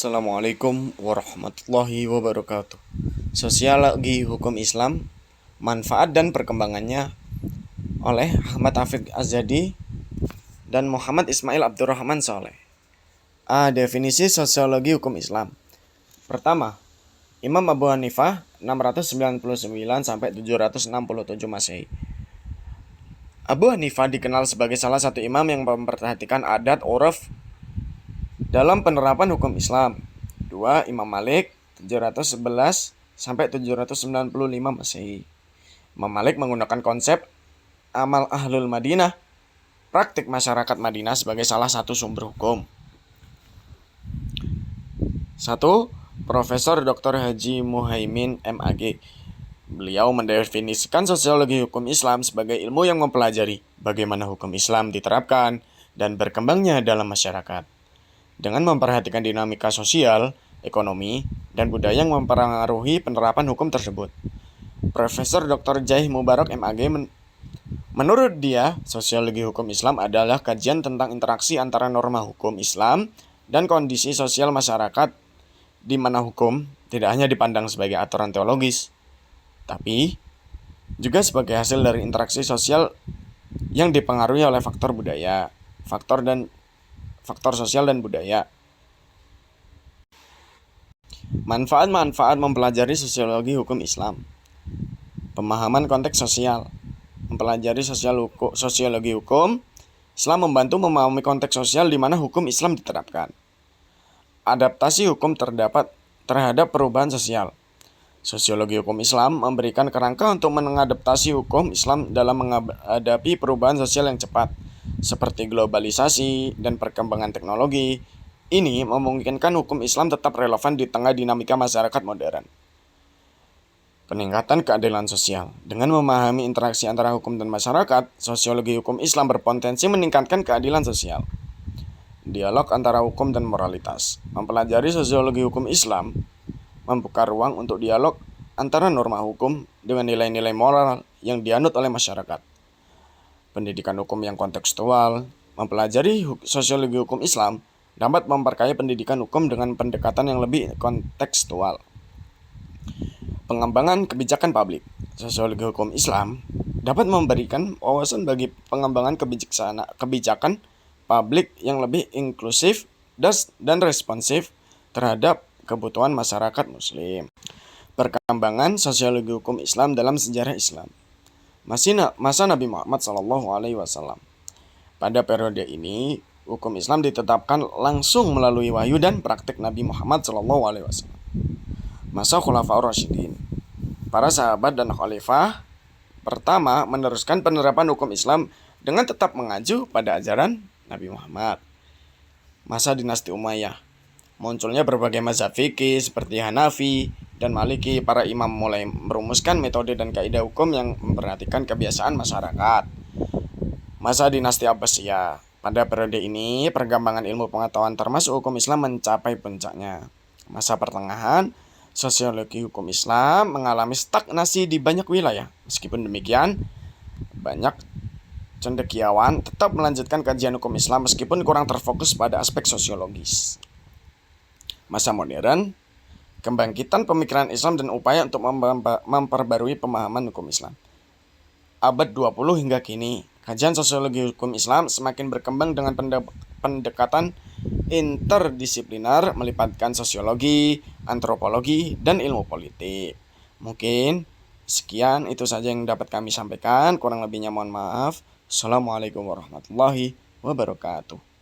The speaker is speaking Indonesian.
Assalamualaikum warahmatullahi wabarakatuh. Sosiologi Hukum Islam, Manfaat dan Perkembangannya oleh Ahmad Hafidz Azadi dan Muhammad Ismail Abdurrahman Saleh. Definisi sosiologi hukum Islam. Pertama, Imam Abu Hanifah 699 sampai 767 Masehi. Abu Hanifah dikenal sebagai salah satu imam yang memperhatikan adat uruf dalam penerapan hukum Islam. 2. Imam Malik 711 sampai 795 Masehi. Imam Malik menggunakan konsep amal ahlul Madinah, praktik masyarakat Madinah sebagai salah satu sumber hukum. 1. Profesor Dr. Haji Muhaimin MAG. Beliau mendefinisikan sosiologi hukum Islam sebagai ilmu yang mempelajari bagaimana hukum Islam diterapkan dan berkembangnya dalam masyarakat, dengan memperhatikan dinamika sosial, ekonomi, dan budaya yang mempengaruhi penerapan hukum tersebut. Profesor Dr. Jaih Mubarak MAG menurut dia, sosiologi hukum Islam adalah kajian tentang interaksi antara norma hukum Islam dan kondisi sosial masyarakat, di mana hukum tidak hanya dipandang sebagai aturan teologis, tapi juga sebagai hasil dari interaksi sosial yang dipengaruhi oleh faktor budaya, faktor sosial dan budaya. Manfaat-manfaat mempelajari sosiologi hukum Islam. Pemahaman konteks sosial. Mempelajari sosiologi hukum Islam membantu memahami konteks sosial di mana hukum Islam diterapkan. Adaptasi hukum terhadap perubahan sosial. Sosiologi hukum Islam memberikan kerangka untuk mengadaptasi hukum Islam dalam menghadapi perubahan sosial yang cepat, seperti globalisasi dan perkembangan teknologi. Ini memungkinkan hukum Islam tetap relevan di tengah dinamika masyarakat modern. Peningkatan keadilan sosial. Dengan memahami interaksi antara hukum dan masyarakat, sosiologi hukum Islam berpotensi meningkatkan keadilan sosial. Dialog antara hukum dan moralitas. Mempelajari sosiologi hukum Islam membuka ruang untuk dialog antara norma hukum dengan nilai-nilai moral yang dianut oleh masyarakat. Pendidikan hukum yang kontekstual. Mempelajari sosiologi hukum Islam dapat memperkaya pendidikan hukum dengan pendekatan yang lebih kontekstual. Pengembangan kebijakan publik. Sosiologi hukum Islam dapat memberikan wawasan bagi pengembangan kebijakan publik yang lebih inklusif dan responsif terhadap kebutuhan masyarakat Muslim. Perkembangan sosiologi hukum Islam dalam sejarah Islam. Masa Nabi Muhammad SAW. Pada periode ini, hukum Islam ditetapkan langsung melalui wahyu dan praktik Nabi Muhammad SAW. Masa Khulafaur Rasyidin. Para sahabat dan khalifah pertama meneruskan penerapan hukum Islam dengan tetap mengacu pada ajaran Nabi Muhammad. Masa dinasti Umayyah. Munculnya berbagai mazhab fikih seperti Hanafi dan Maliki. Para imam mulai merumuskan metode dan kaidah hukum yang memperhatikan kebiasaan masyarakat. Masa dinasti Abbasiyah. Pada periode ini, perkembangan ilmu pengetahuan termasuk hukum Islam mencapai puncaknya. Masa pertengahan, sosiologi hukum Islam mengalami stagnasi di banyak wilayah. Meskipun demikian, banyak cendekiawan tetap melanjutkan kajian hukum Islam meskipun kurang terfokus pada aspek sosiologis. Masa modern, kebangkitan pemikiran Islam dan upaya untuk memperbarui pemahaman hukum Islam. Abad 20 hingga kini, kajian sosiologi hukum Islam semakin berkembang dengan pendekatan interdisiplinar melibatkan sosiologi, antropologi, dan ilmu politik. Mungkin sekian itu saja yang dapat kami sampaikan, kurang lebihnya mohon maaf. Assalamualaikum warahmatullahi wabarakatuh.